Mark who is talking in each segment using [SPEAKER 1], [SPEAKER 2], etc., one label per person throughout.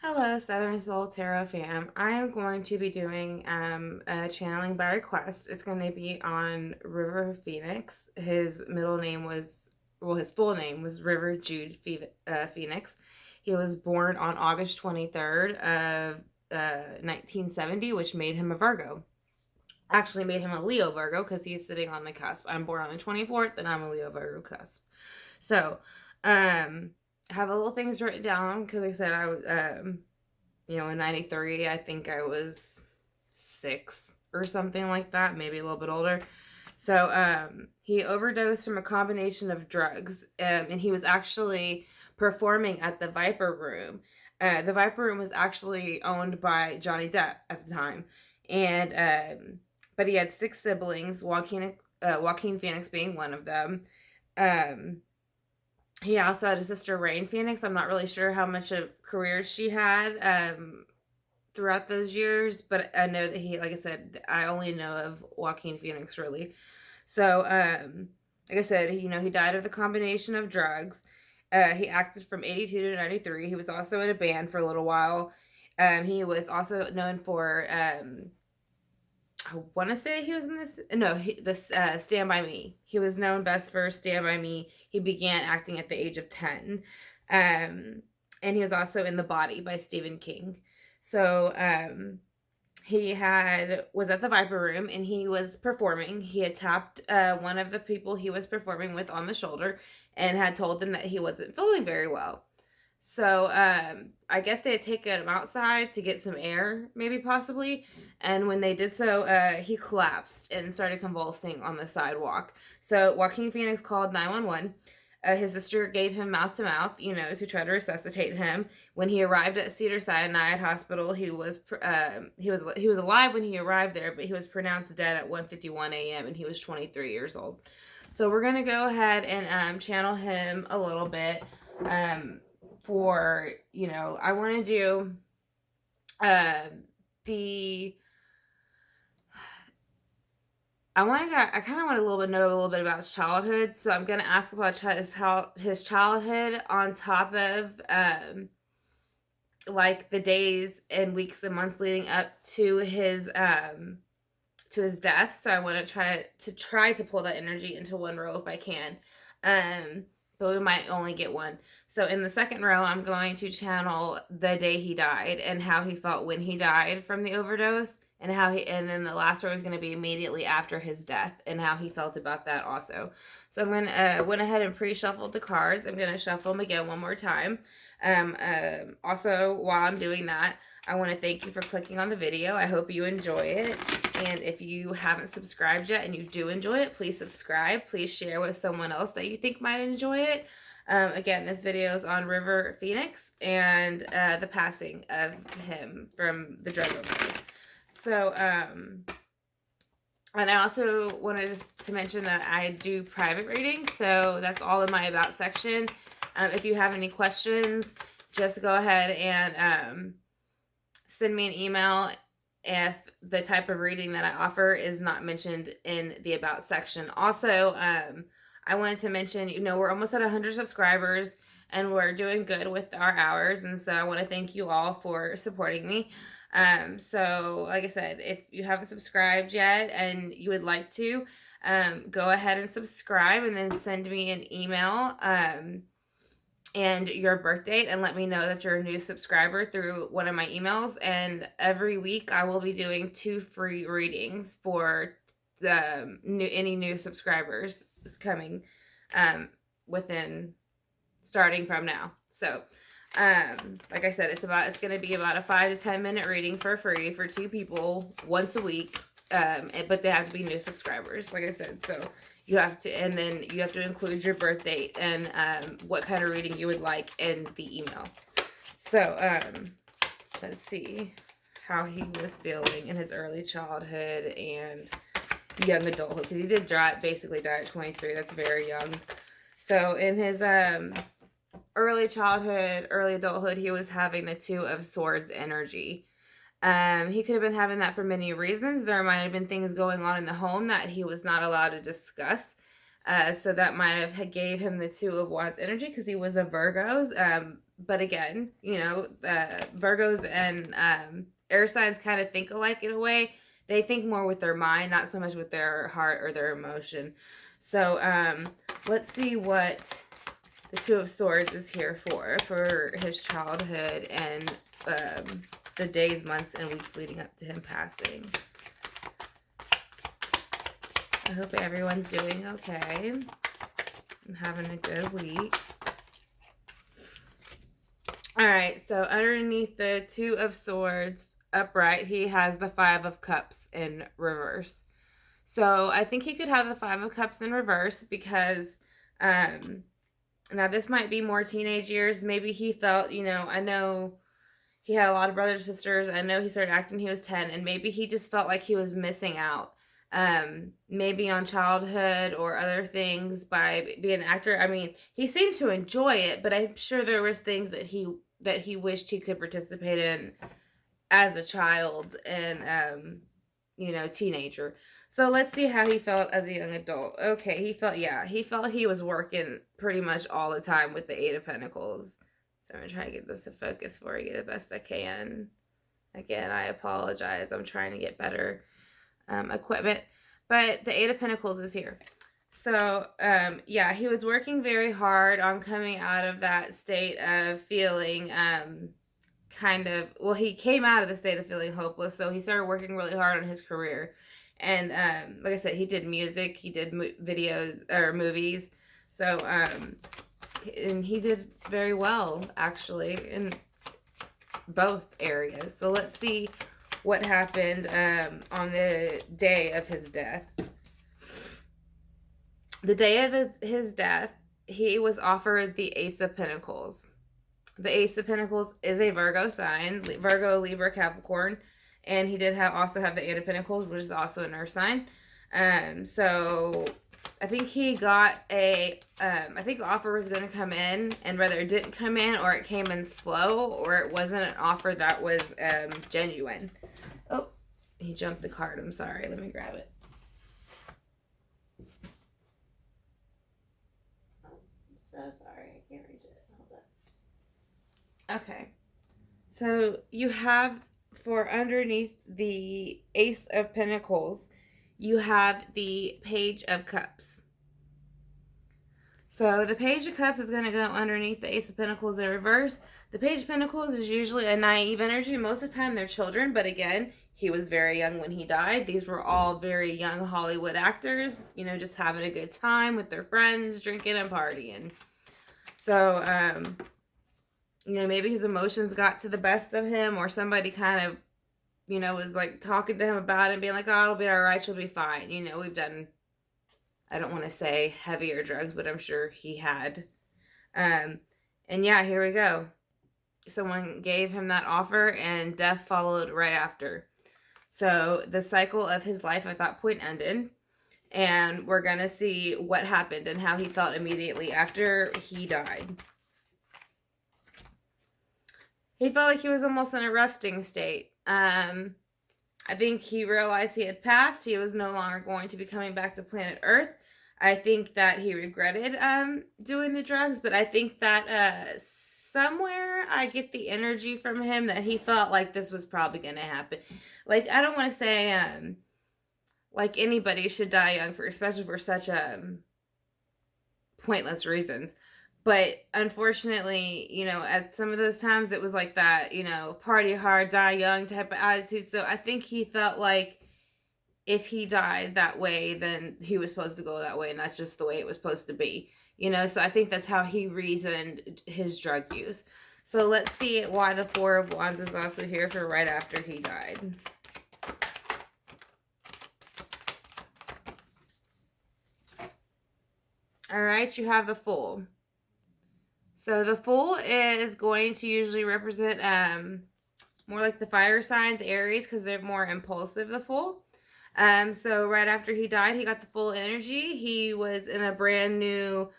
[SPEAKER 1] Hello, Southern Soul Tarot fam. I am going to be doing a channeling by request. It's going to be on River Phoenix. His middle name was, well, his full name was River Jude Phoenix. He was born on August 23rd of 1970, which made him a Virgo. Actually made him a Leo Virgo because he's sitting on the cusp. I'm born on the 24th and I'm a Leo Virgo cusp. So, I have a little things written down because like I said I was, in '93, I think I was 6 or something like that, maybe a little bit older. So, he overdosed from a combination of drugs, and he was actually performing at the Viper Room. The Viper Room was actually owned by Johnny Depp at the time, and but he had 6 siblings, Joaquin Phoenix being one of them. Um, he also had a sister, Rain Phoenix. I'm not really sure how much of career she had throughout those years, but I know that he, like I said, I only know of Joaquin Phoenix really. So, like I said, he died of the combination of drugs. He acted from 82 to 93. He was also in a band for a little while. He was also known for I want to say he was in this. No, this Stand By Me. He was known best for Stand By Me. He began acting at the age of 10. And he was also in The Body by Stephen King. So was at the Viper Room and he was performing. He had tapped one of the people he was performing with on the shoulder and had told them that he wasn't feeling very well. So I guess they had taken him outside to get some air, maybe possibly. And when they did so, he collapsed and started convulsing on the sidewalk. So Joaquin Phoenix called 911. His sister gave him mouth to mouth, to try to resuscitate him. When he arrived at Cedar Sinai Hospital, he was alive when he arrived there, but he was pronounced dead at 1:51 a.m. and he was 23 years old. So we're gonna go ahead and channel him a little bit. I want to do the I kind of want to know a little bit about his childhood, so I'm gonna ask about his childhood on top of like the days and weeks and months leading up to his death. So I want to try to pull that energy into one row if I can. But we might only get one. So in the second row, I'm going to channel the day he died and how he felt when he died from the overdose, and then the last row is going to be immediately after his death and how he felt about that also. So I'm going to went ahead and pre-shuffled the cards. I'm going to shuffle them again one more time. Also, while I'm doing that, I want to thank you for clicking on the video. I hope you enjoy it. And if you haven't subscribed yet and you do enjoy it, please subscribe. Please share with someone else that you think might enjoy it. Again, this video is on River Phoenix and the passing of him from the drug overdose. So, and I also wanted to mention that I do private readings. So that's all in my About section. If you have any questions, just go ahead and send me an email if the type of reading that I offer is not mentioned in the About section. Also, I wanted to mention, we're almost at 100 subscribers and we're doing good with our hours. And so I want to thank you all for supporting me. So like I said, if you haven't subscribed yet and you would like to, go ahead and subscribe and then send me an email, and your birth date and let me know that you're a new subscriber through one of my emails. And every week I will be doing 2 free readings for any new subscribers coming starting from now. So like I said, it's going to be about a 5 to 10 minute reading for free for 2 people once a week. But they have to be new subscribers, like I said. So you have to include your birth date and what kind of reading you would like in the email. So let's see how he was feeling in his early childhood and young adulthood, because he did basically die at 23. That's very young. So in his early childhood, early adulthood, he was having the 2 of Swords energy. He could have been having that for many reasons. There might have been things going on in the home that he was not allowed to discuss. So that might have gave him the 2 of Wands energy because he was a Virgo. but again, Virgos and air signs kind of think alike in a way. They think more with their mind, not so much with their heart or their emotion. So let's see what the Two of Swords is here for his childhood and the days, months, and weeks leading up to him passing. I hope everyone's doing okay and having a good week. All right, so underneath the Two of Swords upright, he has the Five of Cups in reverse. So I think he could have the Five of Cups in reverse because now this might be more teenage years. Maybe he felt, I know he had a lot of brothers and sisters. I know he started acting when he was 10, and maybe he just felt like he was missing out. Maybe on childhood or other things by being an actor. I mean, he seemed to enjoy it, but I'm sure there was things that he wished he could participate in as a child and teenager. So let's see how he felt as a young adult. Okay, he felt he was working pretty much all the time with the Eight of Pentacles. So I'm going to try to get this to focus for you the best I can. Again, I apologize. I'm trying to get better equipment. But the Eight of Pentacles is here. So, he was working very hard on coming out of that state of feeling he came out of the state of feeling hopeless. So he started working really hard on his career. And like I said, he did music, he did videos or movies. So, and he did very well, actually, in both areas. So let's see what happened on the day of his death. The day of his death, he was offered the Ace of Pentacles. The Ace of Pentacles is a Virgo sign, Virgo, Libra, Capricorn, and he did also have the Eight of Pentacles, which is also an earth sign. So I think he got I think the offer was going to come in, and whether it didn't come in or it came in slow or it wasn't an offer that was genuine. Oh, he jumped the card. I'm sorry. Let me grab it. I'm so sorry. I can't reach it. Hold on. Okay. So you have, for underneath the Ace of Pentacles, you have the Page of Cups. So the Page of Cups is going to go underneath the Ace of Pentacles in reverse. The Page of Pentacles is usually a naive energy. Most of the time they're children, but again, he was very young when he died. These were all very young Hollywood actors, just having a good time with their friends, drinking and partying. So, maybe his emotions got to the best of him, or somebody kind of, was like talking to him about it and being like, oh, it'll be all right, you'll be fine. We've done, I don't want to say heavier drugs, but I'm sure he had. And here we go. Someone gave him that offer and death followed right after. So the cycle of his life at that point ended. And we're going to see what happened and how he felt immediately after he died. He felt like he was almost in a resting state. I think he realized he had passed. He was no longer going to be coming back to planet Earth. I think that he regretted doing the drugs, but I think that somewhere I get the energy from him that he felt like this was probably going to happen. Like, I don't want to say like anybody should die young, especially for such pointless reasons. But unfortunately, at some of those times it was like that, party hard, die young type of attitude. So I think he felt like if he died that way, then he was supposed to go that way. And that's just the way it was supposed to be, So I think that's how he reasoned his drug use. So let's see why the Four of Wands is also here for right after he died. All right, you have the Fool. So the Fool is going to usually represent more like the fire signs, Aries, because they're more impulsive, the Fool. So right after he died, he got the full energy. He was in a brand new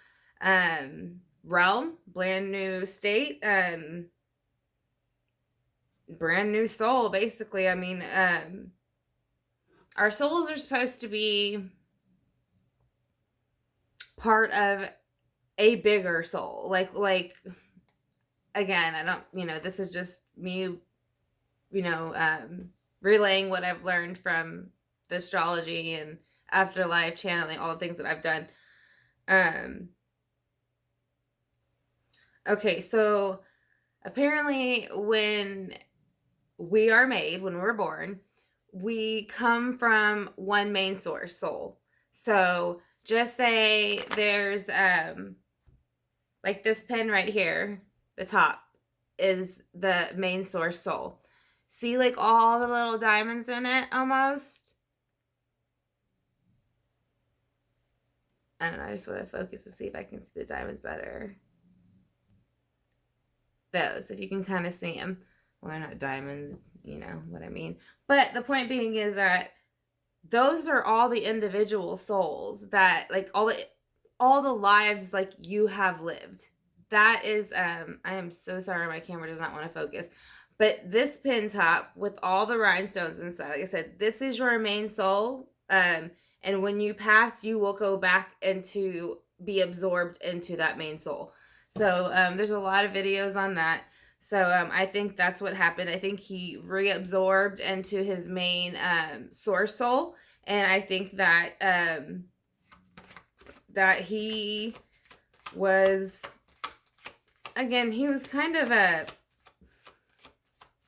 [SPEAKER 1] realm, brand new state, brand new soul, basically. I mean, our souls are supposed to be part of a bigger soul, like again, I don't, this is just me, relaying what I've learned from the astrology and afterlife channeling, all the things that I've done. Okay, so apparently when we are made, when we're born, we come from one main source, soul. So just say there's like this pin right here, the top is the main source, soul. See like all the little diamonds in it almost? I don't know, I just want to focus to see if I can see the diamonds better. Those, if you can kind of see them. Well, they're not diamonds, you know what I mean. But the point being is that those are all the individual souls that, like, all the lives, like, you have lived. That is, I am so sorry my camera does not want to focus. But this pin top with all the rhinestones inside, like I said, this is your main soul. And when you pass, you will go back into, be absorbed into that main soul. So there's a lot of videos on that. So I think that's what happened. I think he reabsorbed into his main source soul. And I think that that he was, again, he was kind of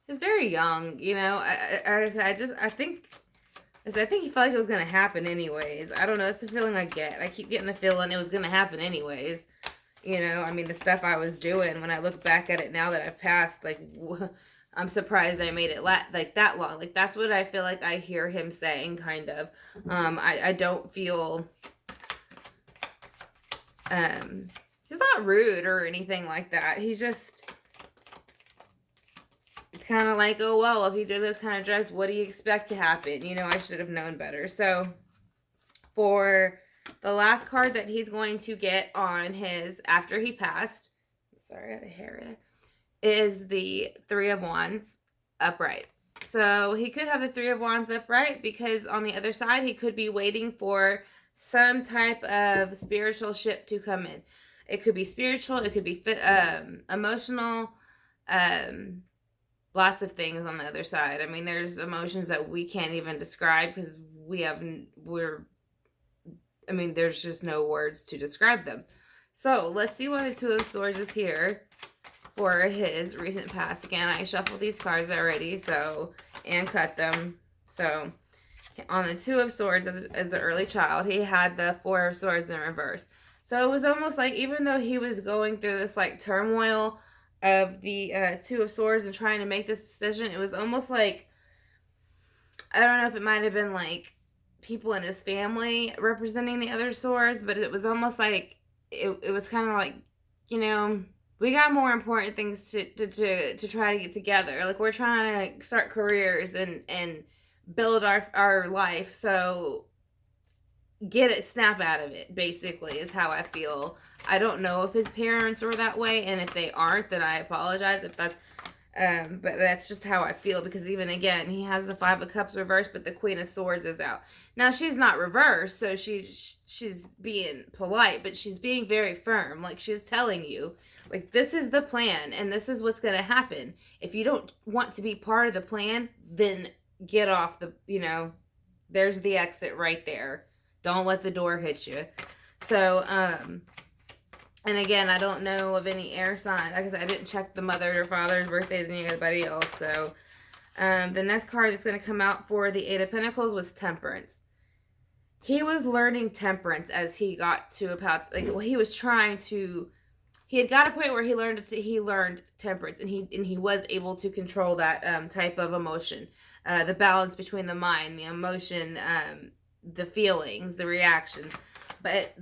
[SPEAKER 1] he's very young, you know. I think he felt like it was going to happen anyways. I don't know. That's the feeling I get. I keep getting the feeling it was going to happen anyways. You know, I mean, the stuff I was doing, when I look back at it now that I've passed, like, I'm surprised I made it like that long. Like, that's what I feel like I hear him saying, kind of. I don't feel, he's not rude or anything like that. He's just, it's kind of like, oh, well, if you do those kind of drugs, what do you expect to happen? You know, I should have known better. So, for the last card that he's going to get on his, after he passed, sorry, I had a hair there, is the Three of Wands upright. So he could have the Three of Wands upright because on the other side, he could be waiting for some type of spiritual ship to come in. It could be spiritual, it could be emotional, lots of things on the other side. I mean, there's emotions that we can't even describe because there's just no words to describe them. So, let's see what the Two of Swords is here for his recent past. Again, I shuffled these cards already, and cut them. So, on the Two of Swords, as the early child, he had the Four of Swords in reverse. So, it was almost like, even though he was going through this, like, turmoil of the Two of Swords and trying to make this decision, it was almost like, I don't know if it might have been, like, people in his family representing the other swords, but it was almost like it was kind of like, you know, we got more important things to try to get together. Like, we're trying to start careers and build our life, so get it, snap out of it, basically, is how I feel. I don't know if his parents were that way, and if they aren't, then I apologize if that's but that's just how I feel, because even again, he has the Five of Cups reversed, but the Queen of Swords is out. Now, she's not reversed, so she's being polite, but she's being very firm. Like, she's telling you, like, this is the plan, and this is what's going to happen. If you don't want to be part of the plan, then get off the, there's the exit right there. Don't let the door hit you. So, and again, I don't know of any air signs. Like I said, I didn't check the mother or father's birthdays and anybody else. So, the next card that's going to come out for the Eight of Pentacles was Temperance. He was learning temperance as he got to about, he was trying to, he had got a point where he learned temperance, and he was able to control that type of emotion, the balance between the mind, the emotion, the feelings, the reactions. But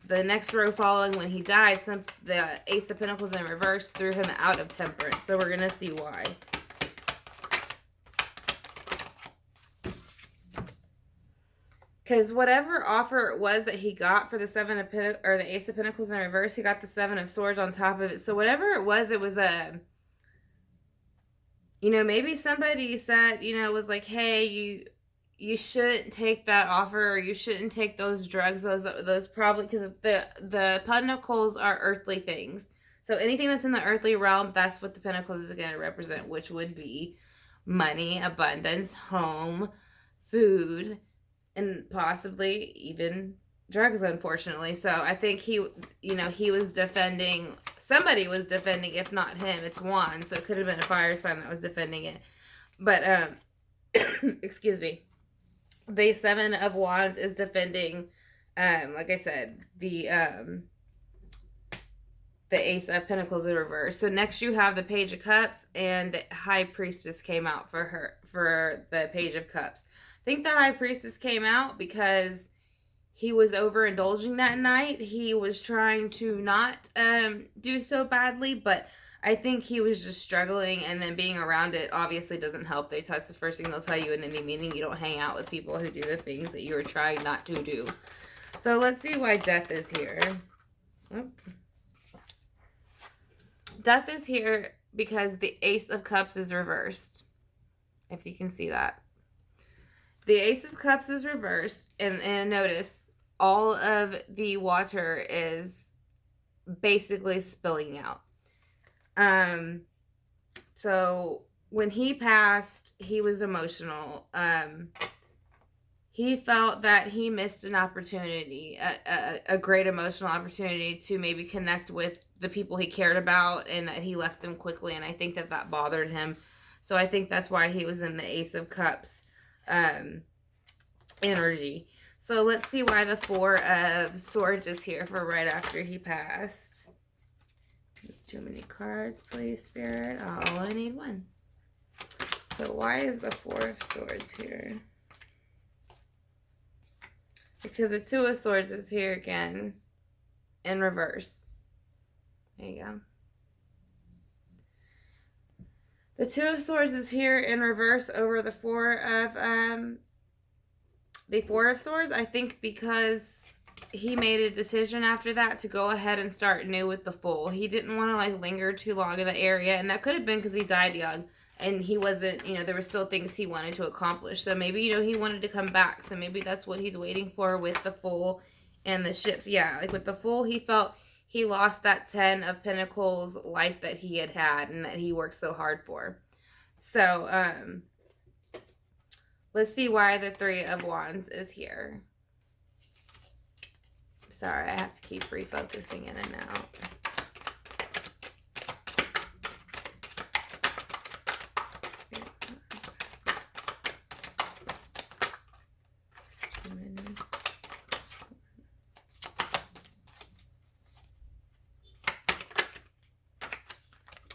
[SPEAKER 1] the next row following, when he died, the Ace of Pentacles in reverse threw him out of temperance. So we're going to see why. Because whatever offer it was that he got for the the Ace of Pentacles in reverse, he got the Seven of Swords on top of it. So whatever it was maybe somebody said, was like, hey, you shouldn't take that offer, or you shouldn't take those drugs. Those probably, because the pentacles are earthly things. So anything that's in the earthly realm, that's what the Pentacles is going to represent, which would be money, abundance, home, food, and possibly even drugs, unfortunately. So I think he was defending, somebody was defending, if not him, it's Juan. So it could have been a fire sign that was defending it. But, excuse me. The Seven of Wands is defending, like I said, the Ace of Pentacles in reverse. So next you have the Page of Cups, and the High Priestess came out for the Page of Cups. I think the High Priestess came out because he was overindulging that night. He was trying to not do so badly, but I think he was just struggling, and then being around it obviously doesn't help. That's the first thing they'll tell you in any meeting. You don't hang out with people who do the things that you are trying not to do. So let's see why Death is here. Oh. Death is here because the Ace of Cups is reversed. If you can see that. The Ace of Cups is reversed, and notice all of the water is basically spilling out. So when he passed, he was emotional. He felt that he missed an opportunity, a great emotional opportunity to maybe connect with the people he cared about, and that he left them quickly. And I think that bothered him. So I think that's why he was in the Ace of Cups, energy. So let's see why the Four of Swords is here for right after he passed. There's too many cards, please, Spirit. Oh, I need one. So why is the Four of Swords here? Because the Two of Swords is here again in reverse. There you go. The Two of Swords is here in reverse over the Four of Swords. I think because he made a decision after that to go ahead and start new with the Fool. He didn't want to like linger too long in the area, and that could have been because he died young. And he wasn't, there were still things he wanted to accomplish. So maybe, he wanted to come back. So maybe that's what he's waiting for with the Fool and the ships. Yeah, like with the Fool, he felt he lost that 10 of Pentacles life that he had and that he worked so hard for. So, let's see why the Three of Wands is here. Sorry, I have to keep refocusing in and out.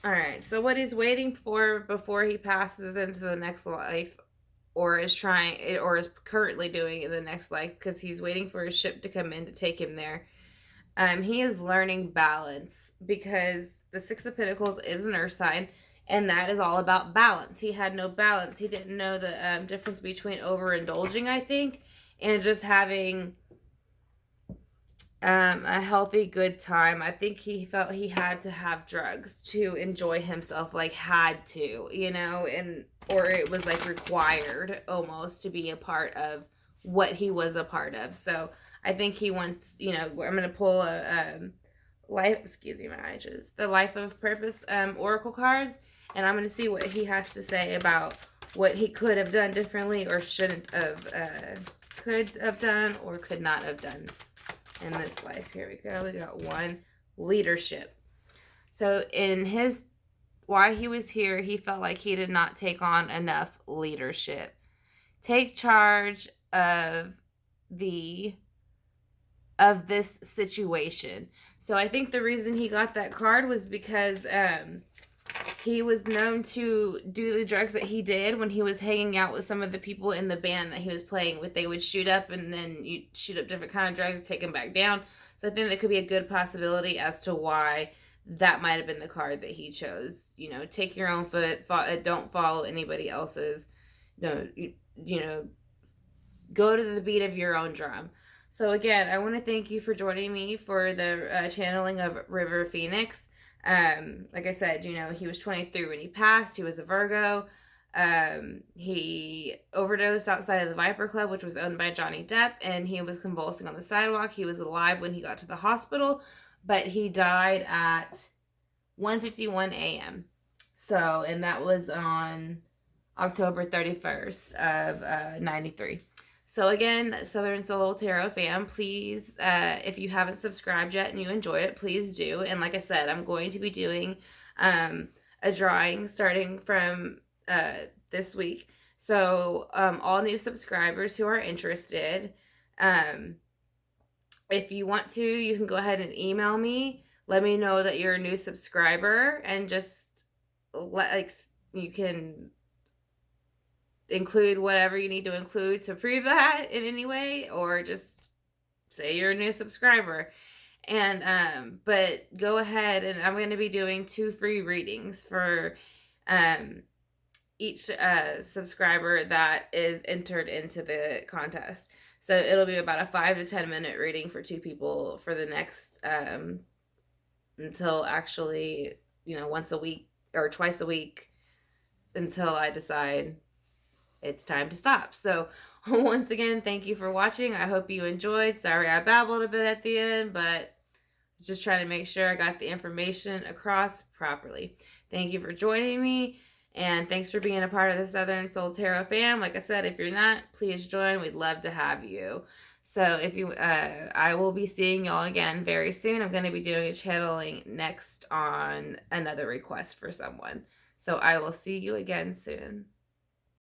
[SPEAKER 1] Alright, so what he's waiting for before he passes into the next life, or is currently doing in the next life, because he's waiting for his ship to come in to take him there. He is learning balance, because the Six of Pentacles is an earth sign, and that is all about balance. He had no balance. He didn't know the difference between overindulging, I think, and just having a healthy, good time. I think he felt he had to have drugs to enjoy himself, like had to, or it was like required almost to be a part of what he was a part of. So I think he wants, I'm going to pull the Life of Purpose Oracle cards, and I'm going to see what he has to say about what he could have done differently or shouldn't have, could have done or could not have done in this life. Here we go. We got one, leadership. So why he was here, he felt like he did not take on enough leadership. Take charge of this situation. So I think the reason he got that card was because he was known to do the drugs that he did when he was hanging out with some of the people in the band that he was playing with. They would shoot up, and then you shoot up different kind of drugs and take them back down. So I think that could be a good possibility as to why that might have been the card that he chose. Take your own foot, don't follow anybody else's. Go to the beat of your own drum. So again, I want to thank you for joining me for the channeling of River Phoenix. Like I said, he was 23 when he passed. He was a Virgo. He overdosed outside of the Viper Club, which was owned by Johnny Depp, and he was convulsing on the sidewalk. He was alive when he got to the hospital, but he died at 1:51 a.m. So, and that was on October 31st of 93. So again, Southern Soul Tarot fam, please, if you haven't subscribed yet and you enjoyed it, please do. And like I said, I'm going to be doing a drawing starting from this week. So all new subscribers who are interested, if you want to, you can go ahead and email me. Let me know that you're a new subscriber, and just you can include whatever you need to include to prove that in any way, or just say you're a new subscriber. And but go ahead, and I'm going to be doing 2 free readings for each subscriber that is entered into the contest. So it'll be about a 5 to 10 minute reading for 2 people for the next until actually, once a week or twice a week, until I decide it's time to stop. So once again, thank you for watching. I hope you enjoyed. Sorry I babbled a bit at the end, but just trying to make sure I got the information across properly. Thank you for joining me, and thanks for being a part of the Southern Soul Tarot fam. Like I said, if you're not, please join. We'd love to have you. So if you, I will be seeing y'all again very soon. I'm going to be doing a channeling next on another request for someone. So I will see you again soon.